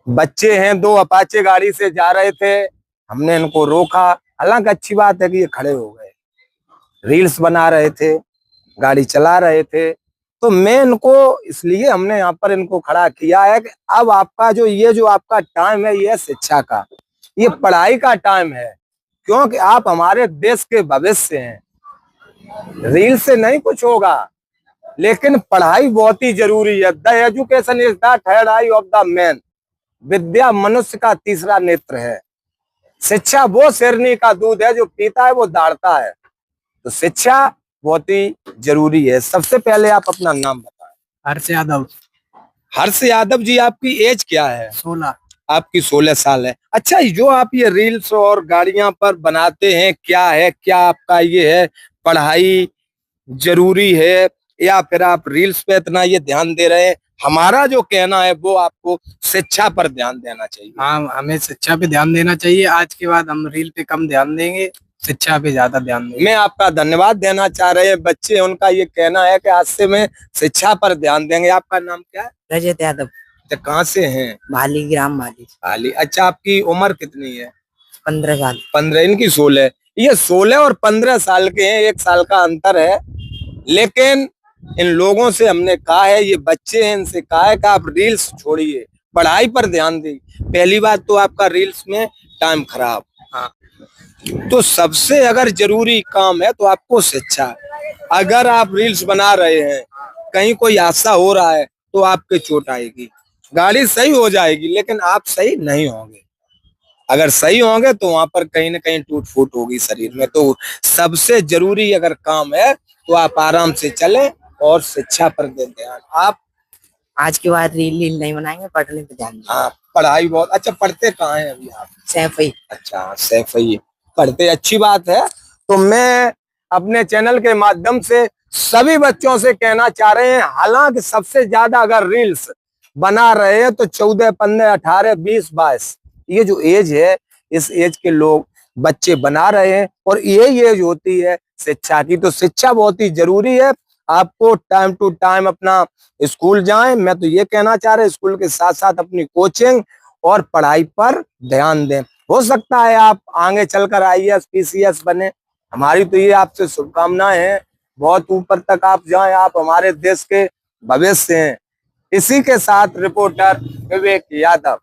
बच्चे हैं, दो अपाचे गाड़ी से जा रहे थे, हमने इनको रोका। हालांकि अच्छी बात है कि ये खड़े हो गए, रील्स बना रहे थे, गाड़ी चला रहे थे। तो मैं इनको इसलिए हमने यहाँ पर इनको खड़ा किया है कि अब आपका जो आपका टाइम है, ये शिक्षा का, ये पढ़ाई का टाइम है, क्योंकि आप हमारे देश के भविष्य हैं। रील से नहीं कुछ होगा, लेकिन पढ़ाई बहुत ही जरूरी है। The education is the third eye of the man. विद्या मनुष्य का तीसरा नेत्र है। शिक्षा वो शेरनी का दूध है, जो पीता है वो दाढ़ता है। तो शिक्षा बहुत ही जरूरी है। सबसे पहले आप अपना नाम बताएं। हर्ष यादव। हर्ष यादव जी, आपकी एज क्या है? 16। आपकी 16 साल है। अच्छा, जो आप ये रील्स और गाड़ियां पर बनाते हैं, क्या आपका ये है पढ़ाई जरूरी है, या फिर आप रील्स पे इतना ये ध्यान दे रहे हैं? हमारा जो कहना है वो आपको शिक्षा पर ध्यान देना चाहिए। हाँ, हमें शिक्षा पे ध्यान देना चाहिए। आज के बाद हम रील पे कम ध्यान देंगे, शिक्षा पे ज्यादा ध्यान देंगे। मैं आपका धन्यवाद देना चाह रहे हैं बच्चे, उनका ये कहना है कि आज से मैं शिक्षा पर ध्यान देंगे। आपका नाम क्या है? रजत यादव। अच्छा, कहाँ से हैं? भाली, ग्राम भाली। हाली। अच्छा, आपकी उम्र कितनी है? 15 साल। 15। इनकी 16। ये 16 और 15 साल के हैं, 1 साल का अंतर है। लेकिन इन लोगों से हमने कहा है, ये बच्चे हैं, इनसे कहा है कि आप रील्स छोड़िए, पढ़ाई पर ध्यान दें। पहली बात तो आपका रील्स में टाइम खराब। हाँ। तो सबसे अगर जरूरी काम है तो आपको शिक्षा। अगर आप रील्स बना रहे हैं, कहीं कोई हादसा हो रहा है, तो आपके चोट आएगी। गाड़ी सही हो जाएगी, लेकिन आप सही नहीं होंगे। अगर सही होंगे तो वहां पर कहीं ना कहीं टूट फूट होगी शरीर में। तो सबसे जरूरी अगर काम है तो आप आराम से चलें और शिक्षा पर दें ध्यान। आप आज के बाद रील नहीं बनाएंगे, पढ़ने पे ध्यान देंगे। हाँ, पढ़ाई बहुत अच्छा। पढ़ते कहाँ हैं अभी आप? सैफई। अच्छा, सैफई पढ़ते, अच्छी बात है। तो मैं अपने चैनल के माध्यम से सभी बच्चों से कहना चाह रहे हैं, हालांकि सबसे ज्यादा अगर रील्स बना रहे हैं तो 14, 15, 18, 20, 22 ये जो एज है, इस एज के लोग बच्चे बना रहे हैं, और यही एज होती है शिक्षा की। तो शिक्षा बहुत ही जरूरी है। आपको टाइम टू टाइम अपना स्कूल जाएं। मैं तो ये कहना चाह रहे स्कूल के साथ साथ अपनी कोचिंग और पढ़ाई पर ध्यान दें। हो सकता है आप आगे चलकर IAS PCS बने। हमारी तो ये आपसे शुभकामनाएं हैं, बहुत ऊपर तक आप जाएं। आप हमारे देश के भविष्य हैं। इसी के साथ रिपोर्टर विवेक यादव।